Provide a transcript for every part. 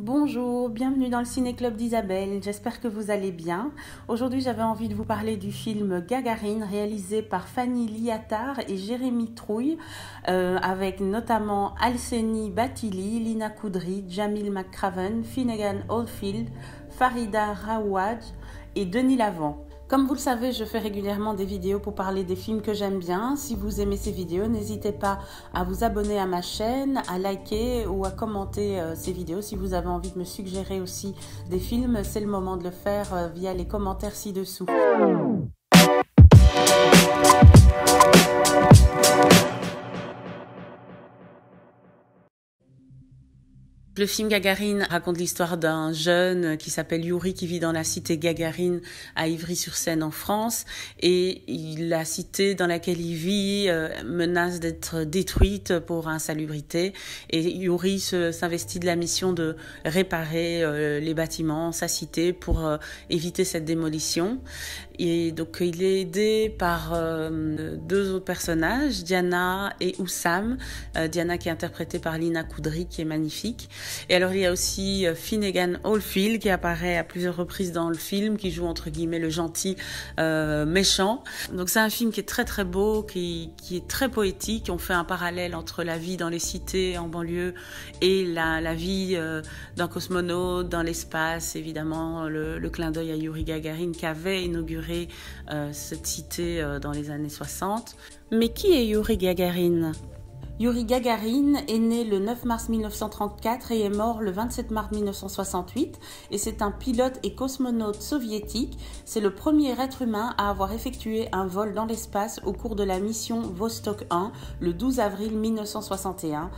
Bonjour, bienvenue dans le Ciné-Club d'Isabelle, j'espère que vous allez bien. Aujourd'hui j'avais envie de vous parler du film Gagarine réalisé par Fanny Liattard et Jérémy Trouille avec notamment Alseni Batili, Lina Koudry, Jamil McCraven, Finnegan Oldfield, Farida Rawaj et Denis Lavant. Comme vous le savez, je fais régulièrement des vidéos pour parler des films que j'aime bien. Si vous aimez ces vidéos, n'hésitez pas à vous abonner à ma chaîne, à liker ou à commenter ces vidéos. Si vous avez envie de me suggérer aussi des films, c'est le moment de le faire via les commentaires ci-dessous. Le film Gagarine raconte l'histoire d'un jeune qui s'appelle Yuri qui vit dans la cité Gagarine à Ivry-sur-Seine en France, et la cité dans laquelle il vit menace d'être détruite pour insalubrité, et Yuri s'investit de la mission de réparer les bâtiments, sa cité, pour éviter cette démolition. Et donc il est aidé par deux autres personnages, Diana et Oussam. Diana qui est interprétée par Lina Koudry, qui est magnifique. Et alors il y a aussi Finnegan Oldfield qui apparaît à plusieurs reprises dans le film, qui joue entre guillemets le gentil méchant. Donc c'est un film qui est très très beau, qui est très poétique. On fait un parallèle entre la vie dans les cités en banlieue et la vie d'un cosmonaute dans l'espace. Évidemment le clin d'œil à Yuri Gagarin qui avait inauguré cette cité dans les années 60. Mais qui est Yuri Gagarin ? Yuri Gagarin est né le 9 mars 1934 et est mort le 27 mars 1968, et c'est un pilote et cosmonaute soviétique. C'est le premier être humain à avoir effectué un vol dans l'espace au cours de la mission Vostok 1 le 12 avril 1961.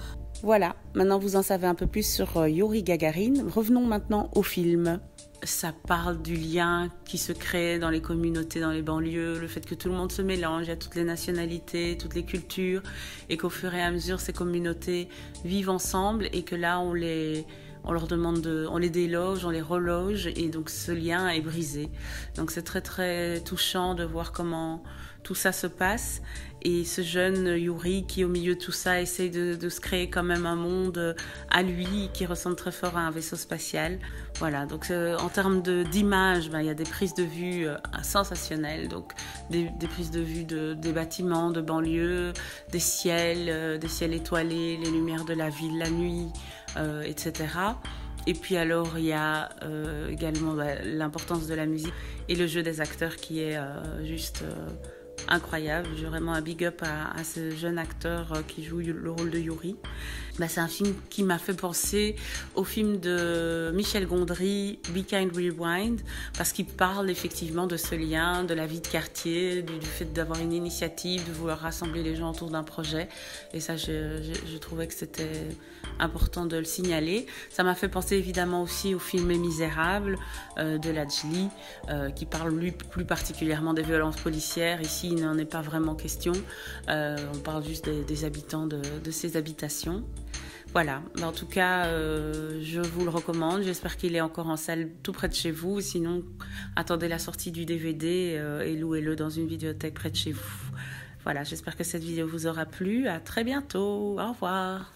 Voilà, maintenant vous en savez un peu plus sur Yuri Gagarin. Revenons maintenant au film. Ça parle du lien qui se crée dans les communautés, dans les banlieues, le fait que tout le monde se mélange, il y a toutes les nationalités, toutes les cultures, et qu'au fur et à mesure, ces communautés vivent ensemble, et que là, on leur demande on les déloge, on les reloge, et donc ce lien est brisé. Donc c'est très très touchant de voir comment tout ça se passe, et ce jeune Yuri qui au milieu de tout ça essaye de se créer quand même un monde à lui qui ressemble très fort à un vaisseau spatial. Voilà, donc en termes d'image, il y a des prises de vue sensationnelles, donc des prises de vue des bâtiments, de banlieue, des ciels étoilés, les lumières de la ville la nuit, etc. Et puis alors il y a également l'importance de la musique et le jeu des acteurs qui est juste incroyable. J'ai vraiment un big up à ce jeune acteur qui joue le rôle de Yuri. C'est un film qui m'a fait penser au film de Michel Gondry, Be Kind Rewind, parce qu'il parle effectivement de ce lien, de la vie de quartier, du fait d'avoir une initiative, de vouloir rassembler les gens autour d'un projet. Et ça, je trouvais que c'était important de le signaler. Ça m'a fait penser évidemment aussi au film Les Misérables de Lajli, qui parle lui plus particulièrement des violences policières. Ici, il n'en est pas vraiment question. On parle juste des habitants de ces habitations. Voilà, en tout cas, je vous le recommande. J'espère qu'il est encore en salle tout près de chez vous. Sinon, attendez la sortie du DVD et louez-le dans une vidéothèque près de chez vous. Voilà, j'espère que cette vidéo vous aura plu. À très bientôt. Au revoir.